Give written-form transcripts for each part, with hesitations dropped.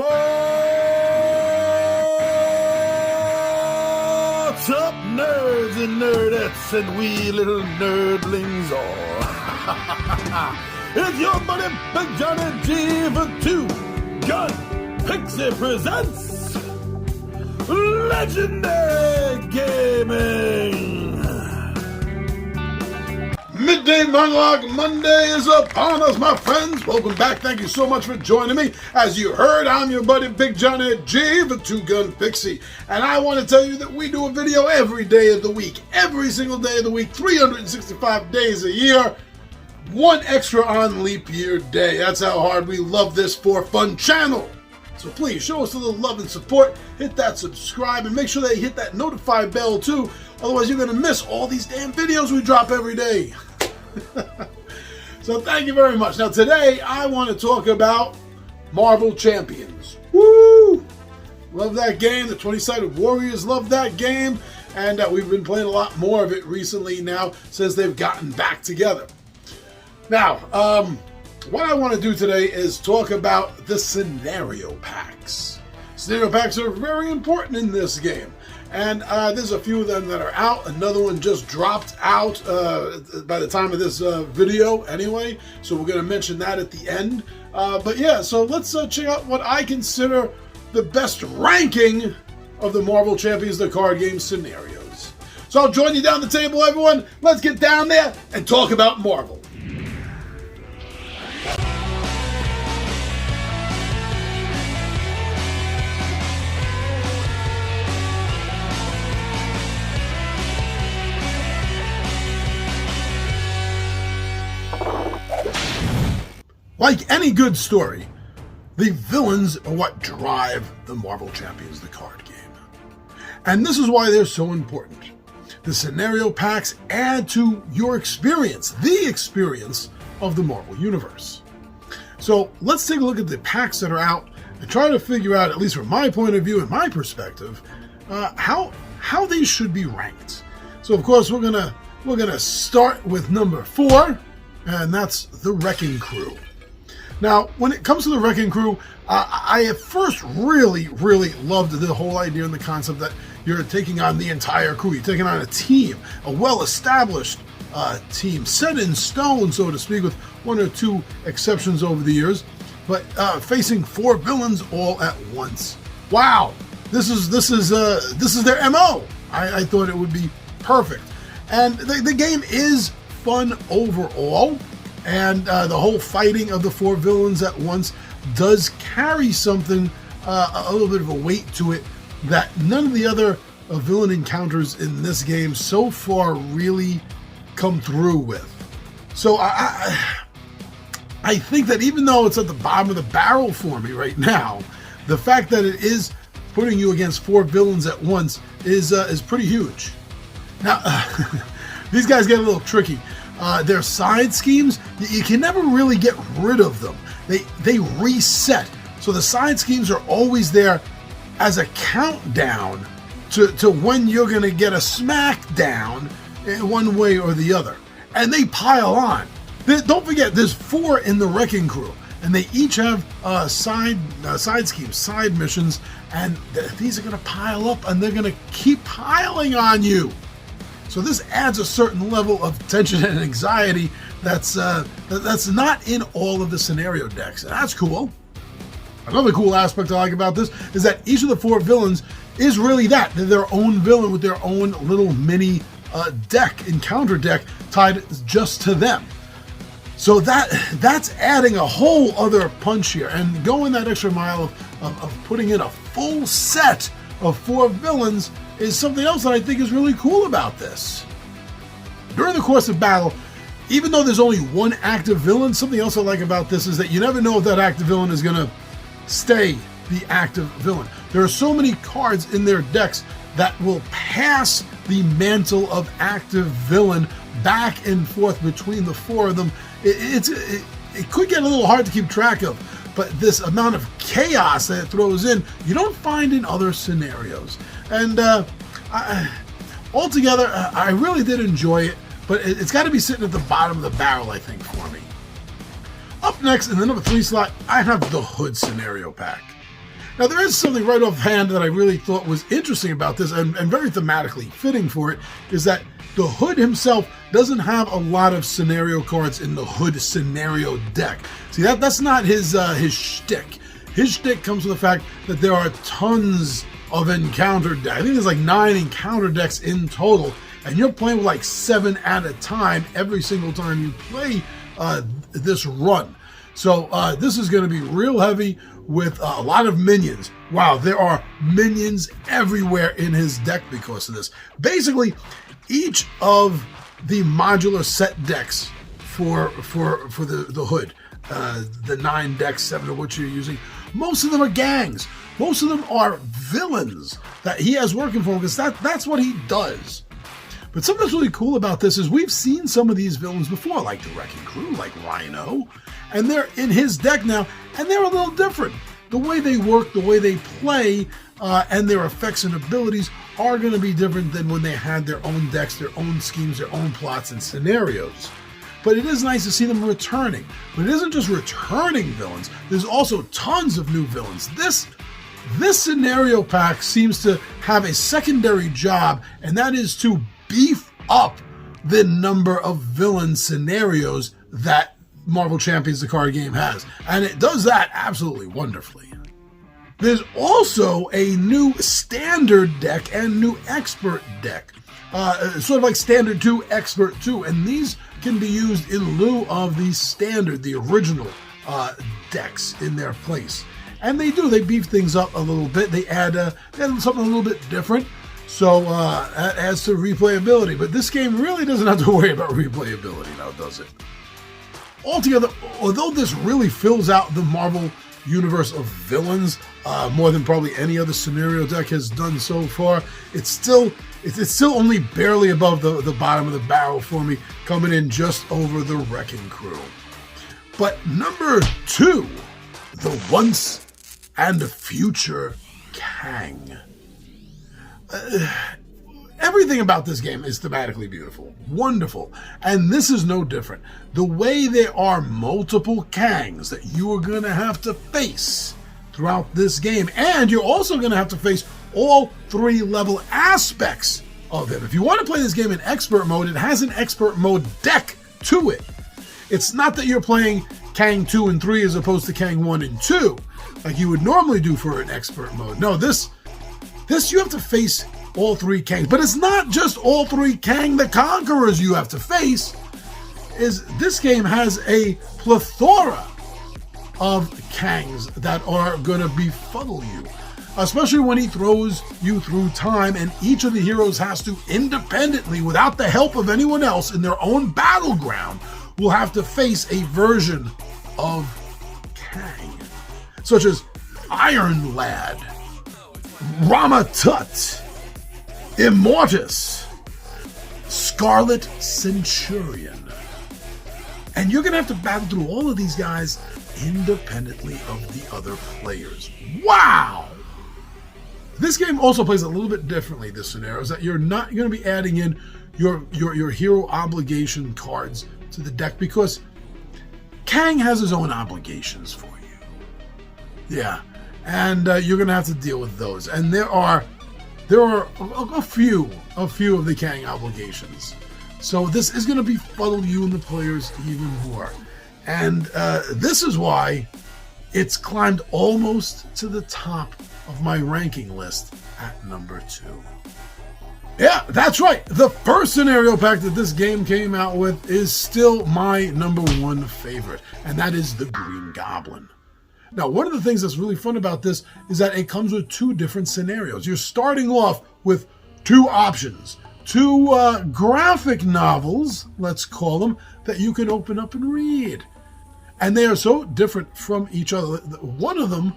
What's up, nerds and nerdettes and wee little nerdlings all? It's your buddy Big Johnny G for Two Gun Pixie presents Legendary Gaming. Midday Monologue Monday is upon us, my friends. Welcome back. Thank you so much for joining me. As you heard, I'm your buddy Big Johnny G, the Two Gun Pixie. And I want to tell you that we do a video every day of the week. Every single day of the week, 365 days a year. One extra on leap year day. That's how hard we love this for fun channel. So please show us a little love and support. Hit that subscribe and make sure that you hit that notify bell too. Otherwise you're going to miss all these damn videos we drop every day. So thank you very much. Now today I want to talk about Marvel Champions. Woo! Love that game. The 20-sided Warriors love that game. And we've been playing a lot more of it recently now since they've gotten back together. Now, what I want to do today is talk about the scenario packs. Scenario packs are very important in this game. And there's a few of them that are out. Another one just dropped out by the time of this video anyway. So we're going to mention that at the end. But yeah, so let's check out what I consider the best ranking of the Marvel Champions, the card game scenarios. So I'll join you down the table, everyone. Let's get down there and talk about Marvel. Like any good story, the villains are what drive the Marvel Champions, the card game. And this is why they're so important. The scenario packs add to your experience, the experience of the Marvel Universe. So let's take a look at the packs that are out and try to figure out, at least from my point of view and my perspective, how these should be ranked. So of course we're gonna start with number 4, and that's the Wrecking Crew. Now, when it comes to the Wrecking Crew, I at first really loved the whole idea and the concept that you're taking on the entire crew. You're taking on a team, a well-established team, set in stone, so to speak, with one or two exceptions over the years, but facing 4 villains all at once. Wow, this is their MO. I thought it would be perfect, and the game is fun overall. And the whole fighting of the 4 villains at once does carry something, a little bit of a weight to it that none of the other villain encounters in this game so far really come through with. So I think that even though it's at the bottom of the barrel for me right now, the fact that it is putting you against 4 villains at once is pretty huge. Now, these guys get a little tricky. Their side schemes, you can never really get rid of them. They reset. So the side schemes are always there as a countdown to when you're going to get a smackdown in one way or the other. And they pile on. Don't forget, there's 4 in the Wrecking Crew. And they each have side schemes, side missions. And these are going to pile up and they're going to keep piling on you. So this adds a certain level of tension and anxiety that's not in all of the scenario decks, and that's cool. Another cool aspect I like about this is that each of the 4 villains is really that. They're their own villain with their own little mini deck, encounter deck, tied just to them. So that's adding a whole other punch here, and going that extra mile of putting in a full set of 4 villains is something else that I think is really cool about this. During the course of battle, even though there's only one active villain, something else I like about this is that you never know if that active villain is going to stay the active villain. There are so many cards in their decks that will pass the mantle of active villain back and forth between the 4 of them. It could get a little hard to keep track of, but this amount of chaos that it throws in, you don't find in other scenarios. And altogether, I really did enjoy it, but it's got to be sitting at the bottom of the barrel, I think, for me. Up next, in the number 3 slot, I have the Hood Scenario Pack. Now, there is something right offhand that I really thought was interesting about this, and very thematically fitting for it, is that the Hood himself doesn't have a lot of scenario cards in the Hood scenario deck. See, that's not his shtick. His shtick comes from the fact that there are tons of encounter decks. I think there's like 9 encounter decks in total, and you're playing with like 7 at a time every single time you play this run. So this is going to be real heavy with a lot of minions. Wow, there are minions everywhere in his deck because of this. Basically, each of the modular set decks for the Hood, the 9 decks, 7 of which you're using, most of them are gangs. Most of them are villains that he has working for him, because that's what he does. But something that's really cool about this is we've seen some of these villains before, like the Wrecking Crew, like Rhino, and they're in his deck now, and they're a little different. The way they work, the way they play, and their effects and abilities are going to be different than when they had their own decks, their own schemes, their own plots and scenarios. But it is nice to see them returning. But it isn't just returning villains. There's also tons of new villains. This scenario pack seems to have a secondary job, and that is to beef up the number of villain scenarios that Marvel Champions the card game has. And it does that absolutely wonderfully. There's also a new standard deck and new expert deck. Sort of like standard 2, expert 2. And these can be used in lieu of the standard, the original decks in their place. And they beef things up a little bit. They add something a little bit different. So that adds to replayability. But this game really doesn't have to worry about replayability now, does it? Altogether, although this really fills out the Marvel universe of villains more than probably any other scenario deck has done so far, it's still only barely above the bottom of the barrel for me, coming in just over the Wrecking Crew. But number 2, the Once and Future Kang. Everything about this game is thematically beautiful, wonderful, and this is no different. The way there are multiple Kangs that you are going to have to face throughout this game, and you're also going to have to face all 3 level aspects of him. If you want to play this game in expert mode, it has an expert mode deck to it. It's not that you're playing Kang 2 and 3 as opposed to Kang 1 and 2, like you would normally do for an expert mode. No, this you have to face all 3 Kangs. But it's not just all 3 Kang the Conquerors you have to face. This game has a plethora of Kangs that are going to befuddle you. Especially when he throws you through time, and each of the heroes has to independently, without the help of anyone else in their own battleground, will have to face a version of Kang. Such as Iron Lad, Rama Tut, Immortus, Scarlet Centurion. And you're going to have to battle through all of these guys independently of the other players. Wow! This game also plays a little bit differently, this scenario, is that you're not going to be adding in your hero obligation cards to the deck, because Kang has his own obligations for you. Yeah, and you're going to have to deal with those. And there are a few of the Kang obligations. So this is going to befuddle you and the players even more. And this is why it's climbed almost to the top of my ranking list at number 2. Yeah, that's right. The first scenario pack that this game came out with is still my number 1 favorite, and that is the Green Goblin. Now, one of the things that's really fun about this is that it comes with 2 different scenarios. You're starting off with 2 options, 2 graphic novels, let's call them, that you can open up and read. And they are so different from each other. One of them,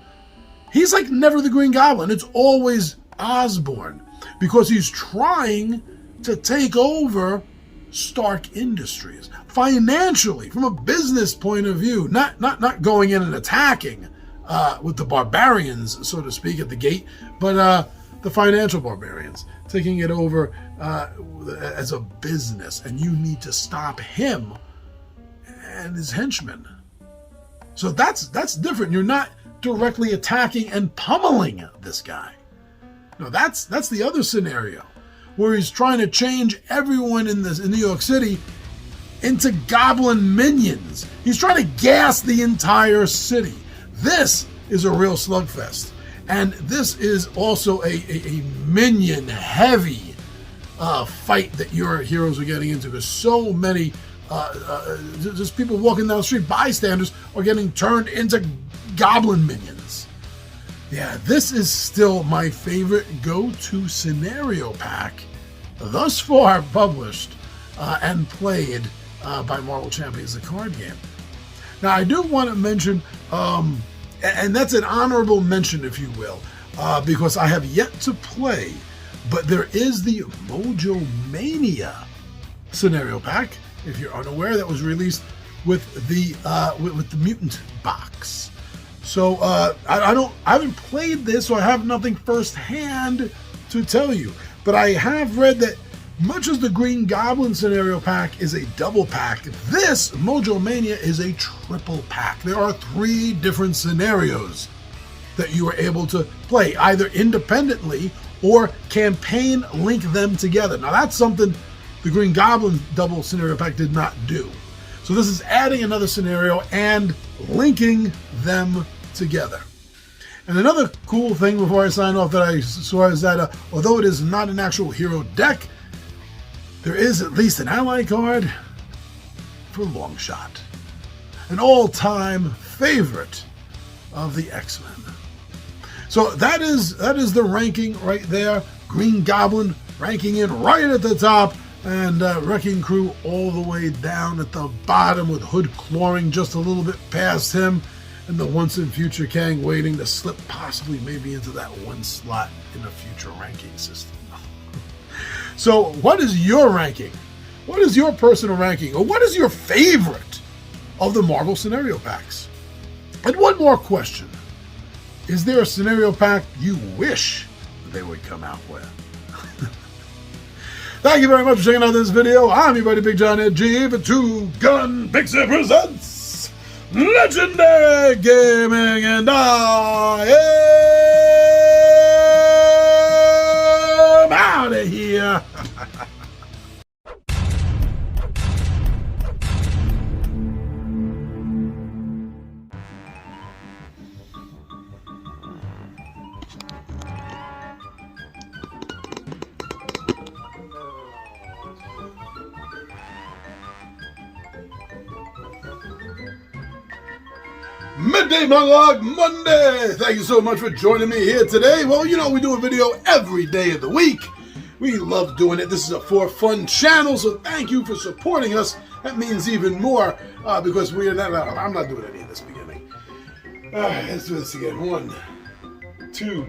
he's like never the Green Goblin. It's always Osborn, because he's trying to take over Stark Industries financially, from a business point of view, not going in and attacking with the barbarians, so to speak, at the gate, but the financial barbarians, taking it over as a business, and you need to stop him and his henchmen. So that's different. You're not directly attacking and pummeling this guy. Now that's the other scenario where he's trying to change everyone in New York City into goblin minions. He's trying to gas the entire city. This is a real slugfest. And this is also a minion heavy fight that your heroes are getting into, because so many just people walking down the street, bystanders, are getting turned into goblin minions. Yeah, this is still my favorite go-to scenario pack thus far published and played by Marvel Champions, the card game. Now, I do want to mention, and that's an honorable mention, if you will, because I have yet to play, but there is the Mojo Mania scenario pack, if you're unaware, that was released with the mutant box. So I haven't played this, so I have nothing firsthand to tell you. But I have read that much as the Green Goblin scenario pack is a double pack, this Mojo Mania is a triple pack. There are 3 different scenarios that you are able to play, either independently or campaign link them together. Now that's something the Green Goblin double scenario pack did not do. So this is adding another scenario and linking them together. And another cool thing before I sign off that I saw is that although it is not an actual hero deck, there is at least an ally card for Longshot, an all-time favorite of the X-Men. So that is the ranking right there. Green Goblin ranking in right at the top, and Wrecking Crew all the way down at the bottom, with Hood clawing just a little bit past him, and the Once and Future Kang waiting to slip possibly maybe into that one slot in a future ranking system. So what is your ranking? What is your personal ranking? Or what is your favorite of the Marvel scenario packs? And one more question. Is there a scenario pack you wish they would come out with? Thank you very much for checking out this video. I'm your buddy Big John Ed G for Two Gun Pixie presents Legendary Gaming, and I am out of here. Midday Monologue Monday! Thank you so much for joining me here today. Well, you know, we do a video every day of the week. We love doing it. This is a for fun channel, so thank you for supporting us. That means even more because we are not. I'm not doing any of this beginning. All right, let's do this again. 1, 2.